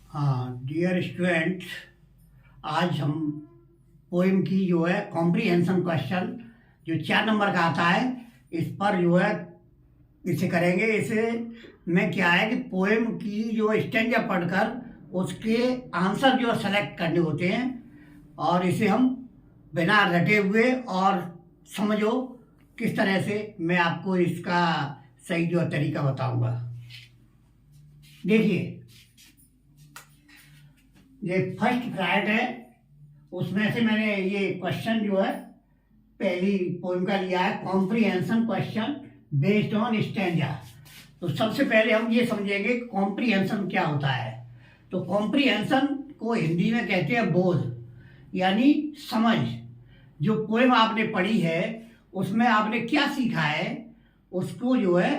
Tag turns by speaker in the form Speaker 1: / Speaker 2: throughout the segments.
Speaker 1: हाँ dear student, आज हम पोइम की जो है कॉम्प्रीहेंशन क्वेश्चन जो 4 नंबर का आता है इस पर जो है इसे करेंगे। इसे में क्या है कि पोएम की जो स्टेंजा पढ़कर उसके आंसर जो सेलेक्ट करने होते हैं और इसे हम बिना रटे हुए और समझो किस तरह से मैं आपको इसका सही जो तरीका बताऊंगा। देखिए, ये फर्स्ट फ्लाइट है, उसमें से मैंने ये क्वेश्चन जो है पहली पोइम का लिया है, comprehension question based on stanza. तो सबसे पहले हम ये समझेंगे कॉम्प्रीहेंशन क्या होता है। तो कॉम्प्रीहेंशन को हिंदी में कहते हैं बोध, यानी समझ। जो पोएम आपने पढ़ी है उसमें आपने क्या सीखा है उसको जो है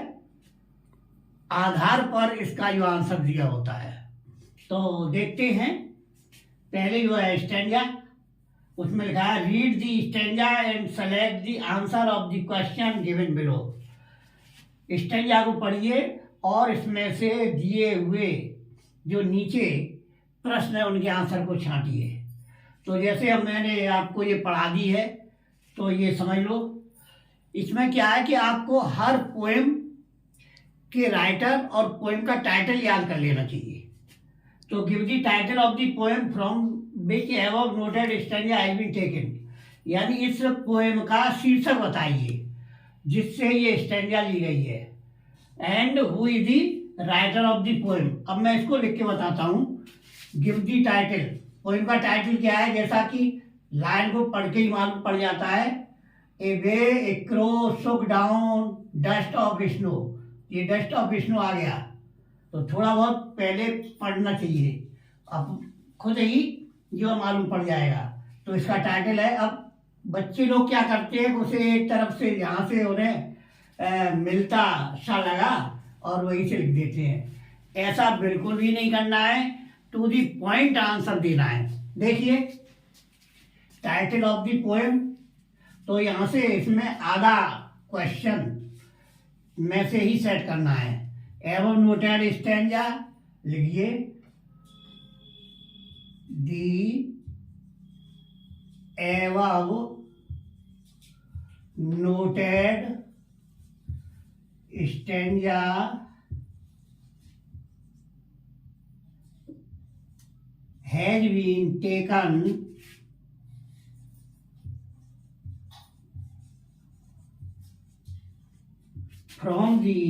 Speaker 1: आधार पर इसका जो आंसर दिया होता है। तो देखते हैं, पहले जो है स्टैंजा, उसमें लिखा है read the stanza and select the answer of the question given below. Stanza को पढ़िए और इसमें से दिए हुए जो नीचे प्रश्न है उनके आंसर को छांटिए। तो जैसे अब मैंने आपको ये पढ़ा दी है तो ये समझ लो। इसमें क्या है कि आपको हर पोएम के राइटर और पोएम का टाइटल याद कर लेना चाहिए। तो give the title of the poem from which above noted stanza has been taken, यानी इस पोएम का शीर्षक बताइए जिससे ये स्टैंजा ली गई है। And who is the writer of the poem. अब मैं इसको लिख के बताता हूँ। गिव द टाइटल, पोएम का टाइटल क्या है, जैसा कि लाइन को पढ़ के ही मालूम पड़ जाता है। ए वे ए क्रो सुक डाउन डस्ट ऑफ स्नो। ये डस्ट ऑफ स्नो आ गया तो थोड़ा बहुत पहले पढ़ना चाहिए, अब खुद ही जो मालूम पड़ जाएगा। तो इसका टाइटल है। अब बच्चे लोग क्या करते हैं, उसे एक तरफ से यहाँ से उन्हें मिलता सा लगा और वहीं से लिख देते हैं। ऐसा बिल्कुल भी नहीं करना है, टू दी पॉइंट आंसर देना है। देखिए टाइटल ऑफ दी पोएम, तो यहाँ से इसमें आधा क्वेश्चन में से ही सेट करना है। एवं नोटेड स्टैंजा लिखिए, the above noted stanza has been taken from the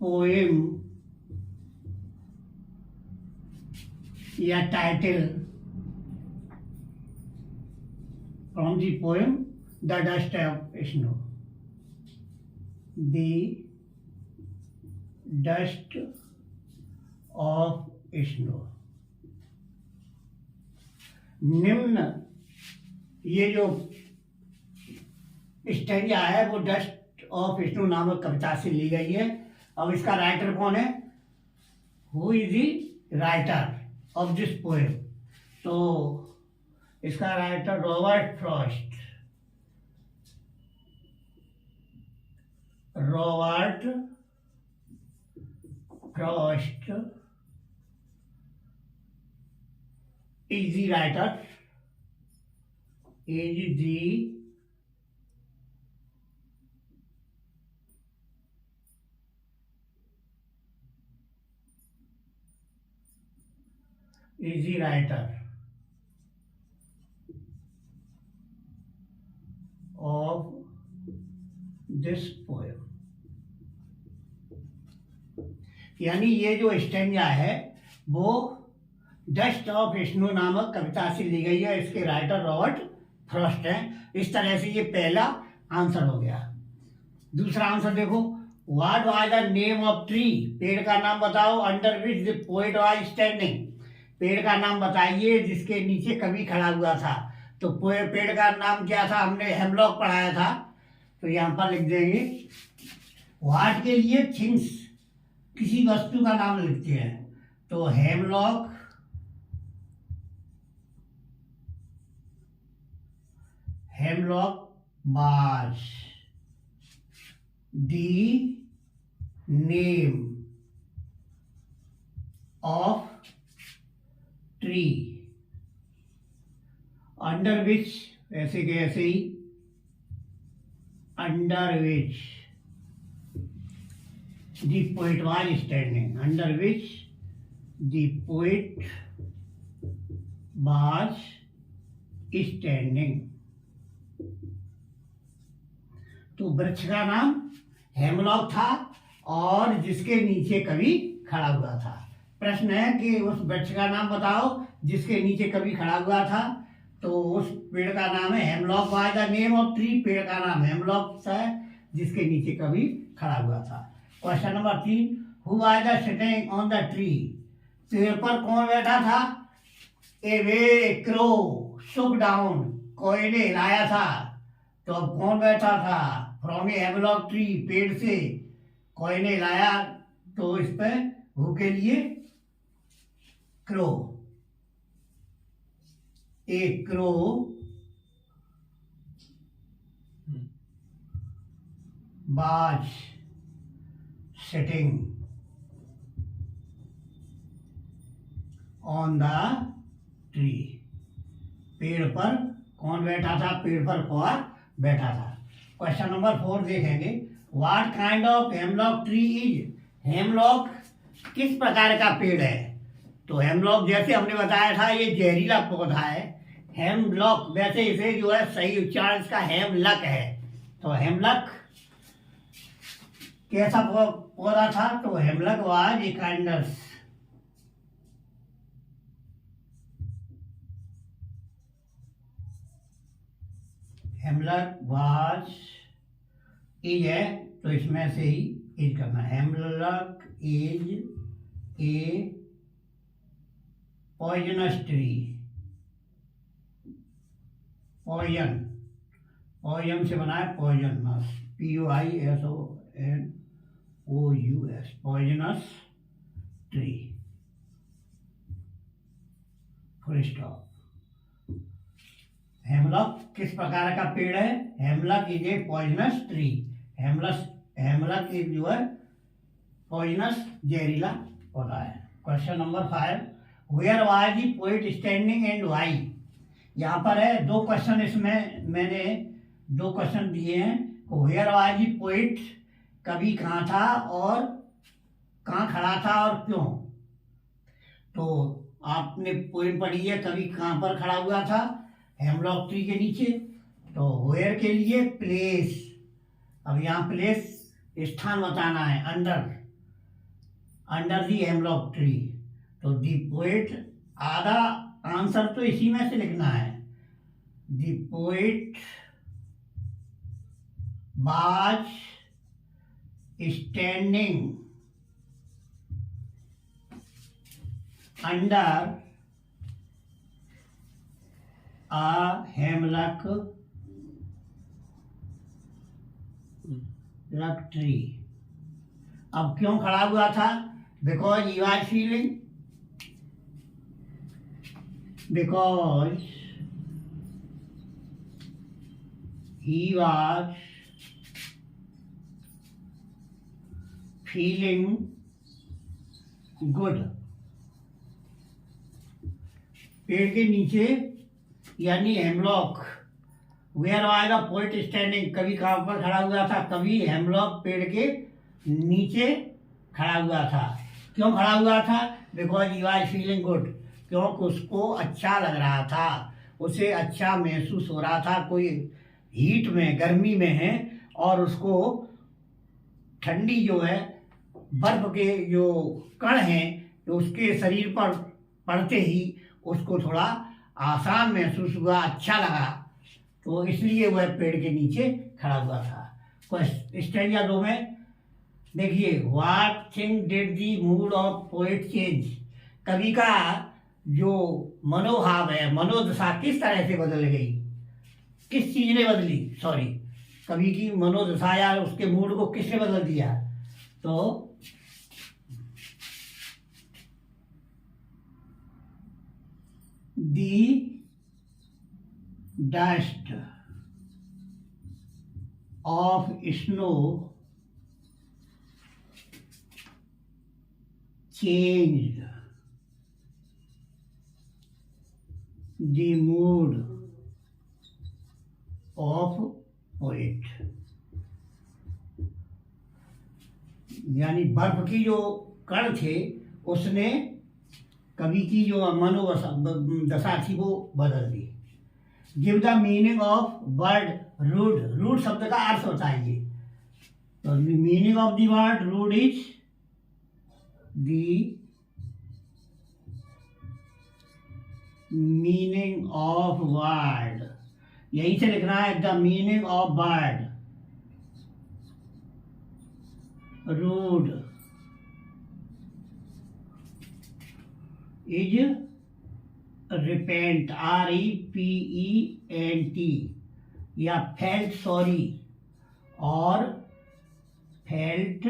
Speaker 1: poem या title from the poem The Dust of Snow, The Dust of Snow। निम्न ये जो स्टैंजा है वो डस्ट ऑफ स्नो नामक कविता से ली गई है। अब इसका राइटर कौन है, who is the writer of this poem. तो इसका writer Robert Frost. Robert Frost is the writer, is the is the writer of this poem। यानी ये जो स्टैंजा है वो डस्ट ऑफ स्नो नामक कविता से ली गई है। इसके राइटर रॉबर्ट फ्रॉस्ट हैं। इस तरह से ये पहला आंसर हो गया। दूसरा आंसर देखो, what was the name of tree. पेड़ का नाम बताओ under which the poet was standing. पेड़ का नाम बताइए जिसके नीचे कवि खड़ा हुआ था। तो पेड़ का नाम क्या था, हमने हेमलॉक पढ़ाया था। तो यहाँ पर लिख देंगे व्हाट के लिए थिंग्स, किसी वस्तु का नाम लिखते हैं। तो hemlock, hemlock was the name of tree under which, ऐसे के ऐसे ही, under which the poet was standing, under which the poet was standing. तो वृक्ष का नाम हेमलॉक था और जिसके नीचे कवि खड़ा हुआ था। प्रश्न है कि उस वृक्ष का नाम बताओ जिसके नीचे कवि खड़ा हुआ था। तो उस पेड़ का नाम है hemlock was the name of tree. पेड़ का नाम हेमलॉक है जिसके नीचे कवि खड़ा हुआ था। Question number 3, who was the sitting on the tree. पेड़ पर कौन बैठा था? ए वे क्रो शुक डाउन, कोई ने हिलाया था। तो अब कौन बैठा था? फ्रॉम ए हेमलॉक ट्री, पेड़ से कोई ने हिलाया। तो इस पे हु के लिए crow, A crow was sitting on the tree. पेड़ पर कौन बैठा था? पेड़ पर कौन बैठा था। क्वेश्चन नंबर 4 देखेंगे, what kind of hemlock tree is. Hemlock किस प्रकार का पेड़ है? तो हेमलॉक जैसे हमने बताया था ये जहरीला पौधा है। हेमलॉक वैसे इसे जो है सही उच्चारण इसका हेमलक है। तो हेमलक कैसा पौधा था? तो hemlock was a kinds hemlock was is है तो इसमें से ही इज करना। Hemlock is a poisonous tree. Poison, poison से बना है poisonous, POISONOUS, poisonous tree. Full stop. Hemlock किस प्रकार का पेड़ है? Hemlock is a poisonous tree. Hemlock is जो है पॉइजनस जहरीला पौधा है। Question number 5, where was the poet standing and why. यहाँ पर है 2 क्वेश्चन, इसमें मैंने 2 क्वेश्चन दिए हैं। वेयर वाज द पोएट, कवि कहाँ था और कहाँ खड़ा था और क्यों। तो आपने पोएम पढ़ी है, कवि कहाँ पर खड़ा हुआ था? हेमलॉक ट्री के नीचे। तो वेयर के लिए प्लेस, अब यहाँ प्लेस स्थान बताना है, अंडर दी हेमलॉक ट्री। तो दी पोएट, आधा आंसर तो इसी में से लिखना है। The poet was standing under a hemlock tree। अब क्यों खड़ा हुआ था? Because he was feeling, because he was feeling good. पेड़ के नीचे यानी hemlock. Where was the poet standing, कवि कहाँ पर खड़ा हुआ था? कवि हेमलॉक पेड़ के नीचे खड़ा हुआ था। क्यों खड़ा हुआ था? Because he was feeling good, क्योंकि उसको अच्छा लग रहा था, उसे अच्छा महसूस हो रहा था। कोई हीट में, गर्मी में है और उसको ठंडी जो है बर्फ के जो कण हैं तो उसके शरीर पर पड़ते ही उसको थोड़ा आसान महसूस हुआ, अच्छा लगा, तो इसलिए वह पेड़ के नीचे खड़ा हुआ था। स्टेंजा 2 में देखिए, what thing did the mood off poet change. कवि का जो मनोभाव है, मनोदशा किस तरह से बदल गई, किस चीज ने बदली, सॉरी, कवि की मनोदशा या उसके मूड को किसने बदल दिया? तो the dust of snow changed the mood off poet, यानी बर्फ की जो कण थे उसने कवि की जो मनोदशा थी वो बदल दी। Give the meaning of word rude, rude शब्द का अर्थ होता है ये, तो meaning of the word rude is the meaning of word, यही से लिखना है, the meaning of word rude is repent, REPENT, या फेल्ट सॉरी और फेल्ट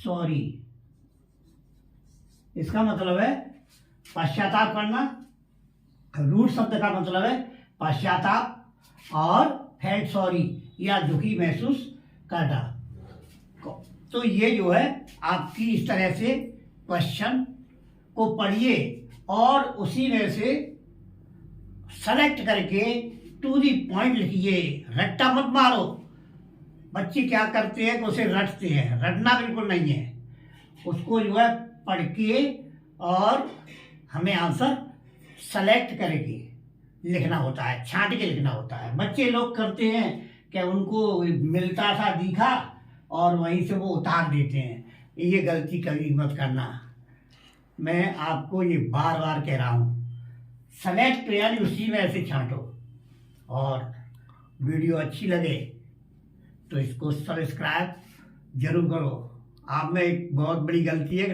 Speaker 1: सॉरी। इसका मतलब है पश्चाताप करना। रूट शब्द का मतलब है पश्चाताप और फेल्ट सॉरी या दुखी महसूस करना। तो ये जो है आपकी इस तरह से क्वेश्चन को पढ़िए और उसी में से सेलेक्ट करके टू दी पॉइंट लिखिए, रट्टा मत मारो। बच्चे क्या करते हैं कि उसे रटते हैं, रटना बिल्कुल नहीं है, उसको जो है पढ़ के और हमें आंसर सेलेक्ट करके लिखना होता है, छांट के लिखना होता है। बच्चे लोग करते हैं कि उनको मिलता था दिखा और वहीं से वो उतार देते हैं, ये गलती कभी मत करना। मैं आपको ये बार बार कह रहा हूँ, सेलेक्ट यानी उसी में ऐसे छांटो। और वीडियो अच्छी लगे तो इसको सब्सक्राइब जरूर करो। आप में एक बहुत बड़ी गलती है